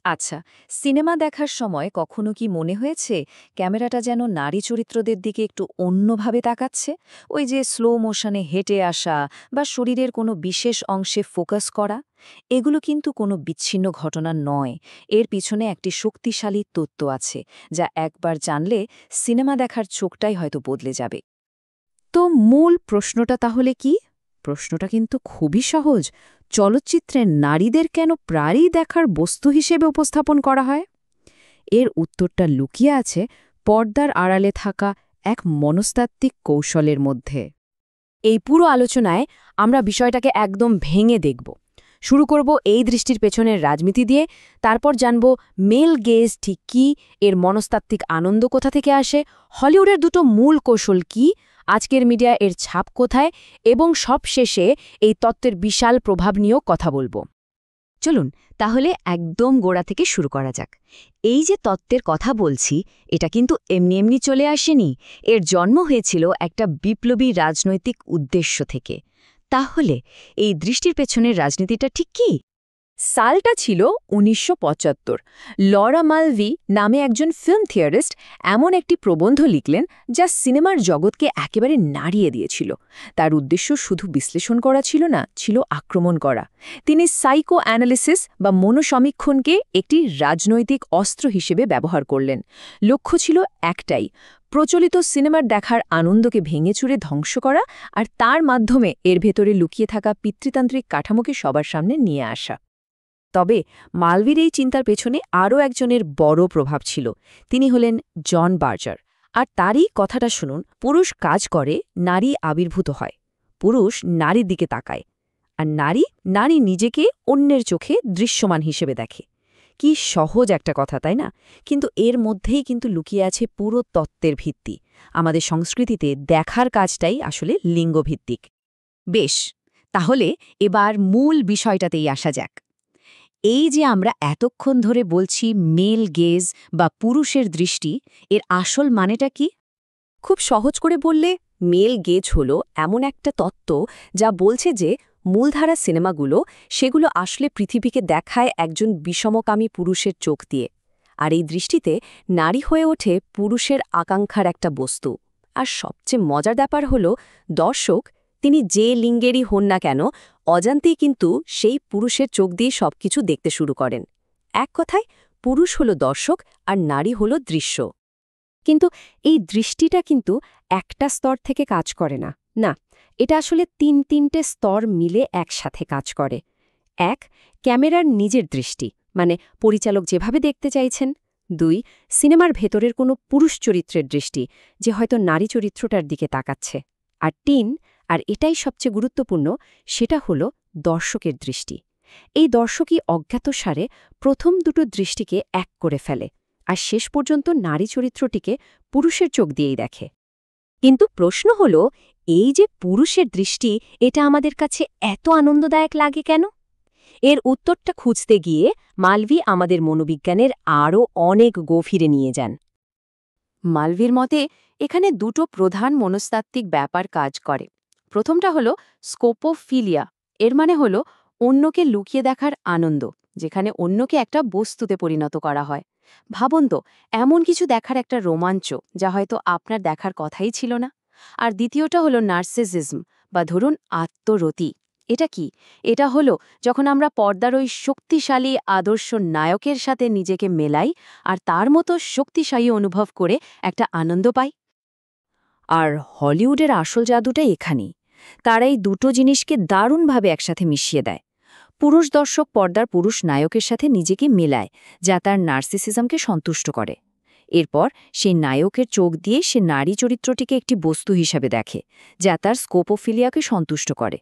আচ্ছা, সিনেমা দেখার সময় কখনো কি মনে হয়েছে ক্যামেরাটা যেন নারী চরিত্রদের দিকে একটু অন্যভাবে তাকাচ্ছে? ওই যে স্লো মোশনে হেঁটে আসা বা শরীরের কোনো বিশেষ অংশে ফোকাস করা? এগুলো কিন্তু কোনো বিচ্ছিন্ন ঘটনা নয়। এর পিছনে একটি শক্তিশালী তত্ত্ব আছে, যা একবার জানলে সিনেমা দেখার চোখটাই হয়তো বদলে যাবে। তো মূল প্রশ্নটা তাহলে কি? প্রশ্নটা কিন্তু খুবই সহজ। চলচ্চিত্রে নারীদের কেন প্রায়ই দেখার বস্তু হিসেবে উপস্থাপন করা হয়? এর উত্তরটা লুকিয়ে আছে পর্দার আড়ালে থাকা এক মনস্তাত্ত্বিক কৌশলের মধ্যে। এই পুরো আলোচনায় আমরা বিষয়টাকে একদম ভেঙে দেখব। শুরু করব এই দৃষ্টির পেছনের রাজনীতি দিয়ে, তারপর জানব মেল গেজ ঠিক কী, এর মনস্তাত্ত্বিক আনন্দ কোথা থেকে আসে, হলিউডের দুটো মূল কৌশল কি, আজকের মিডিয়া এর ছাপ কোথায়, এবং সবশেষে এই তত্ত্বের বিশাল প্রভাব নিয়েও কথা বলবো। চলুন তাহলে একদম গোড়া থেকে শুরু করা যাক। এই যে তত্ত্বের কথা বলছি, এটা কিন্তু এমনি এমনি চলে আসেনি। এর জন্ম হয়েছিল একটা বিপ্লবী রাজনৈতিক উদ্দেশ্য থেকে। তাহলে এই দৃষ্টির পেছনের রাজনীতিটা ঠিক কি? সালটা ছিল ১৯৭৫। লরা মালভি নামে একজন ফিল্ম থিওরিস্ট এমন একটি প্রবন্ধ লিখলেন, যা সিনেমার জগৎকে একেবারে নাড়িয়ে দিয়েছিল। তার উদ্দেশ্য শুধু বিশ্লেষণ করা ছিল না, ছিল আক্রমণ করা। তিনি সাইকো অ্যানালিসিস বা মনোসমীক্ষণকে একটি রাজনৈতিক অস্ত্র হিসেবে ব্যবহার করলেন। লক্ষ্য ছিল একটাই, প্রচলিত সিনেমার দেখার আনন্দকে ভেঙেচুরে ধ্বংস করা, আর তার মাধ্যমে এর ভেতরে লুকিয়ে থাকা পিতৃতান্ত্রিক কাঠামোকে সবার সামনে নিয়ে আসা। তবে মালভির এই চিন্তার পেছনে আরও একজনের বড় প্রভাব ছিল। তিনি হলেন জন বার্জার। আর তারই কথাটা শুনুন, পুরুষ কাজ করে, নারী আবির্ভূত হয়। পুরুষ নারীর দিকে তাকায়, আর নারী নারী নিজেকে অন্যের চোখে দৃশ্যমান হিসেবে দেখে। কি সহজ একটা কথা, তাই না? কিন্তু এর মধ্যেই কিন্তু লুকিয়ে আছে পুরো তত্ত্বের ভিত্তি। আমাদের সংস্কৃতিতে দেখার কাজটাই আসলে লিঙ্গভিত্তিক। বেশ, তাহলে এবার মূল বিষয়টাতেই আসা যাক। এই যে আমরা এতক্ষণ ধরে বলছি মেল গেজ বা পুরুষের দৃষ্টি, এর আসল মানেটা কি? খুব সহজ করে বললে, মেল গেজ হলো এমন একটা তত্ত্ব যা বলছে যে মূলধারা সিনেমাগুলো সেগুলো আসলে পৃথিবীকে দেখায় একজন বিষমকামী পুরুষের চোখ দিয়ে। আর এই দৃষ্টিতে নারী হয়ে ওঠে পুরুষের আকাঙ্ক্ষার একটা বস্তু। আর সবচেয়ে মজার ব্যাপার হলো, দর্শক তিনি যে লিঙ্গেরই হন না কেন, অজান্তেই কিন্তু সেই পুরুষের চোখ দিয়ে সবকিছু দেখতে শুরু করেন। এক কথায়, পুরুষ হলো দর্শক আর নারী হলো দৃশ্য। কিন্তু এই দৃষ্টিটা কিন্তু একটা স্তর থেকে কাজ করে না। না, এটা আসলে তিনটে স্তর মিলে একসাথে কাজ করে। এক, ক্যামেরার নিজের দৃষ্টি, মানে পরিচালক যেভাবে দেখতে চাইছেন। ২, সিনেমার ভেতরের কোনো পুরুষ চরিত্রের দৃষ্টি, যে হয়তো নারী চরিত্রটার দিকে তাকাচ্ছে। আর ৩, আর এটাই সবচেয়ে গুরুত্বপূর্ণ, সেটা হলো দর্শকের দৃষ্টি। এই দর্শকই অজ্ঞাতসারে প্রথম দুটো দৃষ্টিকে এক করে ফেলে, আর শেষ পর্যন্ত নারী চরিত্রটিকে পুরুষের চোখ দিয়েই দেখে। কিন্তু প্রশ্ন হলো, এই যে পুরুষের দৃষ্টি, এটা আমাদের কাছে এত আনন্দদায়ক লাগে কেন? এর উত্তরটা খুঁজতে গিয়ে মালভি আমাদের মনোবিজ্ঞানের আরও অনেক গভীরে নিয়ে যান। মালভির মতে এখানে দুটো প্রধান মনস্তাত্ত্বিক ব্যাপার কাজ করে। প্রথমটা হলো স্কোপোফিলিয়া। এর মানে হলো অন্যকে লুকিয়ে দেখার আনন্দ, যেখানে অন্যকে একটা বস্তুতে পরিণত করা হয়। ভাবুন তো, এমন কিছু দেখার একটা রোমাঞ্চ যা হয়তো আপনার দেখার কথাই ছিল না। আর দ্বিতীয়টা হলো নার্সিসিজম, বা ধরুন আত্মরতি। এটা কি? এটা হলো যখন আমরা পর্দার ওই শক্তিশালী আদর্শ নায়কের সাথে নিজেকে মেলাই, আর তার মতো শক্তিশালী অনুভব করে একটা আনন্দ পাই। আর হলিউডের আসল জাদুটা এখানেই। তারা এই দুটো জিনিসকে দারুণভাবে একসাথে মিশিয়ে দেয়। পুরুষ দর্শক পর্দার পুরুষ নায়কের সাথে নিজেকে মেলায়, যা তার নার্সিসিজমকে সন্তুষ্ট করে। এরপর সেই নায়কের চোখ দিয়ে সে নারী চরিত্রটিকে একটি বস্তু হিসাবে দেখে, যা তার স্কোপোফিলিয়াকে সন্তুষ্ট করে।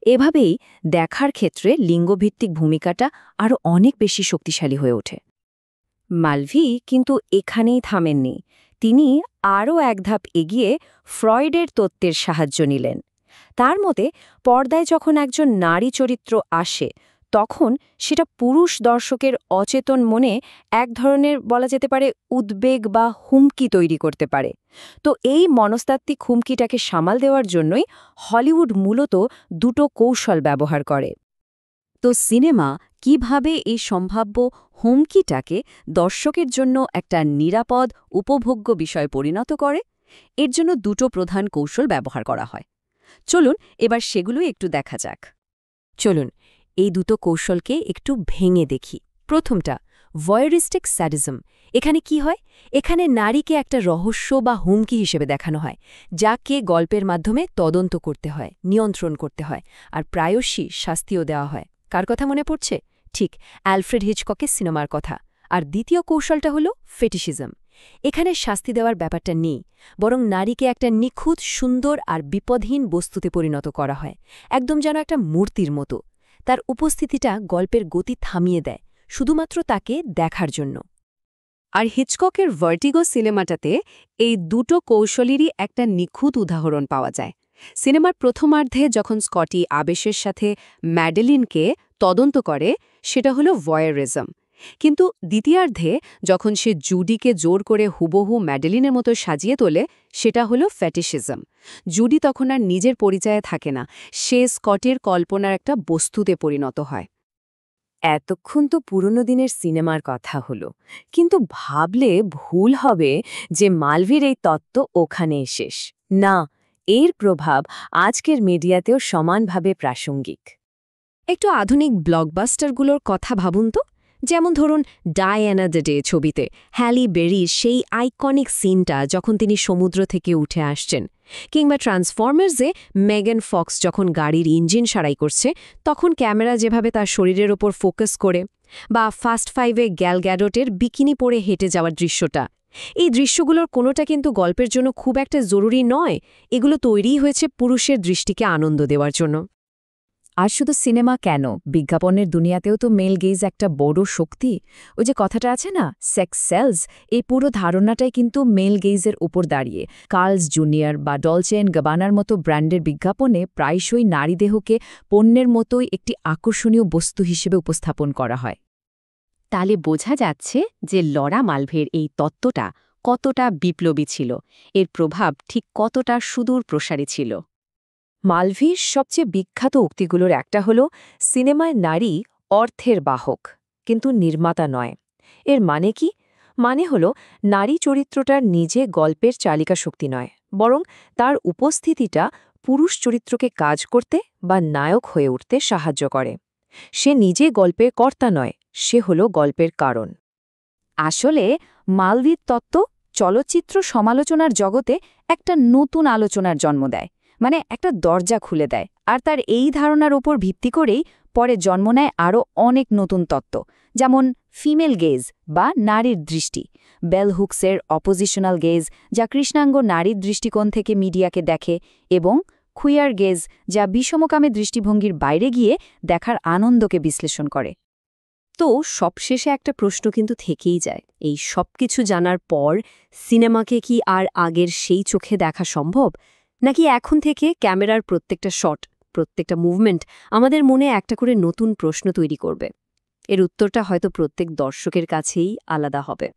এভাবেই দেখার ক্ষেত্রে লিঙ্গভিত্তিক ভূমিকাটা আরও অনেক বেশি শক্তিশালী হয়ে ওঠে। মালভি কিন্তু এখানেই থামেননি। তিনি আরও এক ধাপ এগিয়ে ফ্রয়েডের তত্ত্বের সাহায্য নিলেন। তার মতে, পর্দায় যখন একজন নারী চরিত্র আসে, তখন সেটা পুরুষ দর্শকের অচেতন মনে এক ধরনের, বলা যেতে পারে, উদ্বেগ বা হুমকি তৈরি করতে পারে। তো এই মনস্তাত্ত্বিক হুমকিটাকে সামাল দেওয়ার জন্যই হলিউড মূলত দুটো কৌশল ব্যবহার করে। তো সিনেমা কিভাবে এই সম্ভাব্য হুমকিটাকে দর্শকের জন্য একটা নিরাপদ উপভোগ্য বিষয় পরিণত করে, এর জন্য দুটো প্রধান কৌশল ব্যবহার করা হয়। চলুন এবার সেগুলোই একটু দেখা যাক। চলুন এই দুটো কৌশলকে একটু ভেঙে দেখি। প্রথমটা, ভয়েরিস্টিক স্যাডিজম। এখানে কি হয়? এখানে নারীকে একটা রহস্য বা হুমকি হিসেবে দেখানো হয়, যাকে গল্পের মাধ্যমে তদন্ত করতে হয়, নিয়ন্ত্রণ করতে হয়, আর প্রায়শই শাস্তিও দেওয়া হয়। কার কথা মনে পড়ছে? ঠিক অ্যালফ্রেড হিচককের সিনেমার কথা। আর দ্বিতীয় কৌশলটা হল ফেটিশিজম। এখানে শাস্তি দেওয়ার ব্যাপারটা নেই, বরং নারীকে একটা নিখুঁত, সুন্দর আর বিপদহীন বস্তুতে পরিণত করা হয়, একদম যেন একটা মূর্তির মতো। তার উপস্থিতিটা গল্পের গতি থামিয়ে দেয়, শুধুমাত্র তাকে দেখার জন্য। আর হিচককের ভার্টিগো সিনেমাটাতে এই দুটো কৌশলেরই একটা নিখুঁত উদাহরণ পাওয়া যায়। সিনেমার প্রথমার্ধে যখন স্কটি আবেশের সাথে ম্যাডেলিনকে তদন্ত করে, সেটা হলো ভয়েরিজম। কিন্তু দ্বিতীয়ার্ধে যখন সে জুডিকে জোর করে হুবহু ম্যাডেলিনের মতো সাজিয়ে তোলে, সেটা হলো ফ্যাটিশিজম। জুডি তখন আর নিজের পরিচয়ে থাকে না, সে স্কটের কল্পনার একটা বস্তুতে পরিণত হয়। এতক্ষণ তো পুরনো দিনের সিনেমার কথা হলো, কিন্তু ভাবলে ভুল হবে যে মালভির এই তত্ত্ব ওখানেই শেষ। না, এর প্রভাব আজকের মিডিয়াতেও সমানভাবে প্রাসঙ্গিক। একটু আধুনিক ব্লকবাস্টারগুলোর কথা ভাবুন তো। যেমন ধরুন ডায়ানা দ্য ডে ছবিতে হ্যালি বেরির সেই আইকনিক সিনটা যখন তিনি সমুদ্র থেকে উঠে আসছেন, কিংবা ট্রান্সফরমার্সে মেগান ফক্স যখন গাড়ির ইঞ্জিন সারাই করছে, তখন ক্যামেরা যেভাবে তার শরীরের ওপর ফোকাস করে, বা ফাস্ট ফাইভে গ্যাল গ্যাডোটের বিকিনি পরে হেঁটে যাওয়ার দৃশ্যটা। এই দৃশ্যগুলোর কোনোটা কিন্তু গল্পের জন্য খুব একটা জরুরি নয়, এগুলো তৈরিই হয়েছে পুরুষের দৃষ্টিকে আনন্দ দেওয়ার জন্য। আর শুধু সিনেমা কেন, বিজ্ঞাপনের দুনিয়াতেও তো মেল গেজ একটা বড় শক্তি। ওই যে কথাটা আছে না, সেক্স সেলস, এই পুরো ধারণাটাই কিন্তু মেল গেজের উপর দাঁড়িয়ে। কার্লস জুনিয়র বা ডলচে অ্যান্ড গাবানার মতো ব্র্যান্ডের বিজ্ঞাপনে প্রায়শই নারীদেহকে পণ্যের মতোই একটি আকর্ষণীয় বস্তু হিসেবে উপস্থাপন করা হয়। তাহলে বোঝা যাচ্ছে যে লরা মালভের এই তত্ত্বটা কতটা বিপ্লবী ছিল, এর প্রভাব ঠিক কতটা সুদূর প্রসারী ছিল। মালভির সবচেয়ে বিখ্যাত উক্তিগুলোর একটা হল, সিনেমায় নারী অর্থের বাহক, কিন্তু নির্মাতা নয়। এর মানে কি? মানে হল, নারী চরিত্রটার নিজে গল্পের চালিকা শক্তি নয়, বরং তার উপস্থিতিটা পুরুষ চরিত্রকে কাজ করতে বা নায়ক হয়ে উঠতে সাহায্য করে। সে নিজে গল্পের কর্তা নয়, সে হল গল্পের কারণ। আসলে মালভির তত্ত্ব চলচ্চিত্র সমালোচনার জগতে একটা নতুন আলোচনার জন্ম দেয়, মানে একটা দরজা খুলে দেয়। আর তার এই ধারণার উপর ভিত্তি করেই পরে জন্ম নেয় আরও অনেক নতুন তত্ত্ব, যেমন ফিমেল গেজ বা নারীর দৃষ্টি, বেল হুকসের অপোজিশনাল গেজ, যা কৃষ্ণাঙ্গ নারীর দৃষ্টিকোণ থেকে মিডিয়াকে দেখে, এবং কুইয়ার গেজ, যা বিষমকামী দৃষ্টিভঙ্গির বাইরে গিয়ে দেখার আনন্দকে বিশ্লেষণ করে। তো সবশেষে একটা প্রশ্ন কিন্তু থেকেই যায়, এই সব কিছু জানার পর সিনেমাকে কি আর আগের সেই চোখে দেখা সম্ভব, নাকি এখন থেকে ক্যামেরার প্রত্যেকটা শট, প্রত্যেকটা মুভমেন্ট আমাদের মনে একটা করে নতুন প্রশ্ন তৈরি করবে? এর উত্তরটা হয়তো প্রত্যেক দর্শকের কাছেই আলাদা হবে।